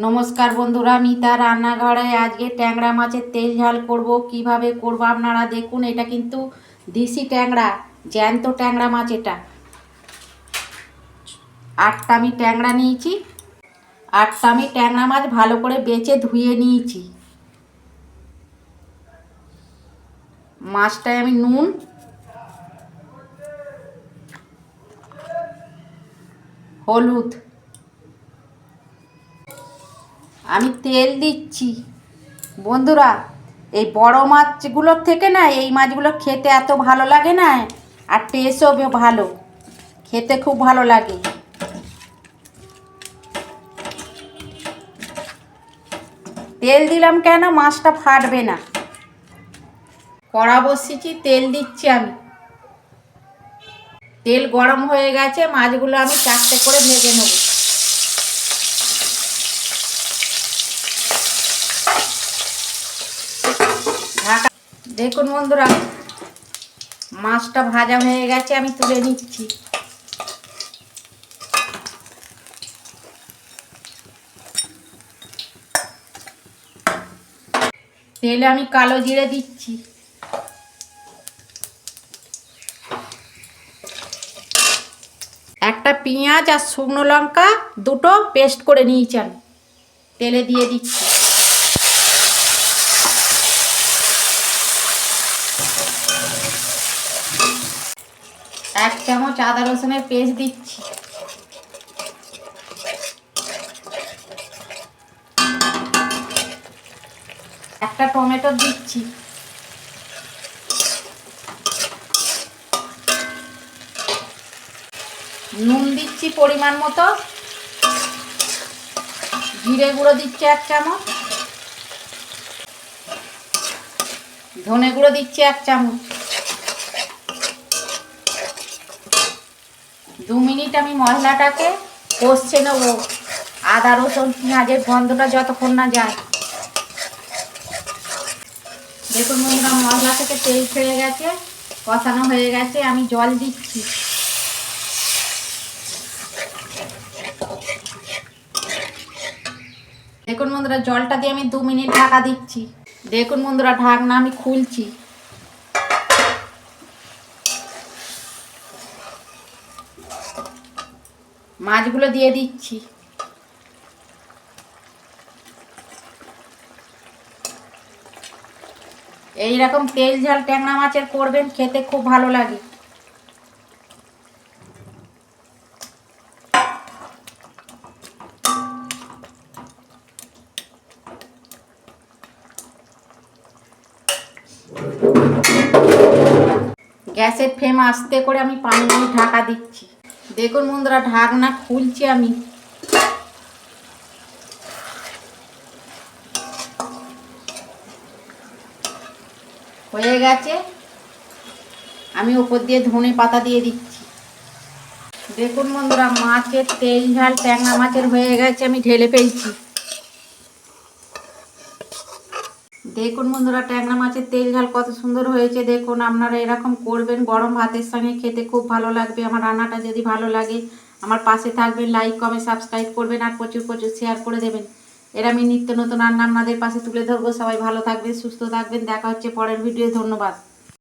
নমস্কার বন্ধুরা, মিতা রান্নাঘরে আজকে ট্যাংরা মাছের তেল ঝাল করব। কিভাবে করব আপনারা দেখুন। এটা কিন্তু দেশি ট্যাংরা, জ্যান্ত ট্যাংরা মাছ। এটা 8টা আমি ট্যাংরা নিয়েছি। 8টা আমি ট্যাংরা মাছ ভালো করে বেছে ধুয়ে নিয়েছি। মাছটায় আমি নুন, হলুদ, আমি তেল দিচ্ছি। বন্ধুরা, এই বড় মাছগুলোর থেকে না এই মাছগুলো খেতে এত ভালো লাগে না, আর টেস্টও ভালো, খেতে খুব ভালো লাগে। তেল দিলাম কেন, মাছটা ফাটবে না। কড়া বসিয়েছি, তেল দিচ্ছি আমি। তেল গরম হয়ে গেছে, মাছগুলো আমি 4টে করে ভেজে নেব। ঢাকা। দেখুন বন্ধুরা, মাছটা ভাজা হয়ে গেছে, আমি তুলে নিচ্ছি। তেলে আমি কালো জিরে দিচ্ছি। একটা পেঁয়াজ আর শুকনো লঙ্কা দুটো পেস্ট করে নিয়েছি, আমি তেলে দিয়ে দিচ্ছি। এক চামচ আদা রসুনের পেস্ট দিচ্ছি। একটা টমেটো দিচ্ছি। নুন দিচ্ছি পরিমাণ মতো। জিরে গুঁড়ো দিচ্ছি 1 চামচ। ধনে গুঁড়ো দিচ্ছি 1 চামচ। 2 মিনিট আমি মশলাটাকে কষে নেব, আদা রসুন পেঁয়াজের গন্ধটা যতক্ষণ না যায়। দেখুন বন্ধুরা, মশলা থেকে তেল ছেড়ে গেছে, কষানো হয়ে গেছে। আমি জল দিচ্ছি। দেখুন বন্ধুরা, জলটা দিয়ে আমি 2 মিনিট ঢাকা দিচ্ছি। দেখুন বন্ধুরা, ঢাকনা আমি খুলছি। মাছগুলো দিয়ে দিচ্ছি। এই রকম তেল ঝাল ট্যাংরা মাছের করবেন, খেতে খুব ভালো লাগে। গ্যাসের ফ্লেম আস্তে করে আমি পানি দিয়ে ঢাকা দিচ্ছি। দেখুন বন্ধুরা, ঢাকনা খুলছি আমি। হয়ে গেছে, আমি উপর দিয়ে ধনে পাতা দিয়ে দিচ্ছি। দেখুন বন্ধুরা, মাছের তেল ঝাল ট্যাংরা মাছের হয়ে গেছে, আমি ঢেলে ফেলছি। দেখুন বন্ধুরা, ট্যাংরা মাছের তেল ঝাল কত সুন্দর হয়েছে। দেখুন, আপনারা এরকম করবেন, গরম ভাতের সঙ্গে খেতে খুব ভালো লাগবে। আমার রান্নাটা যদি ভালো লাগে আমার পাশে থাকবেন, লাইক কমেন্ট সাবস্ক্রাইব করবেন, আর প্রচুর প্রচুর শেয়ার করে দেবেন। এর আমি নিত্য নতুন রান্না আপনাদের পাশে তুলে ধরবো। সবাই ভালো থাকবেন, সুস্থ থাকবেন। দেখা হচ্ছে পরের ভিডিও। ধন্যবাদ।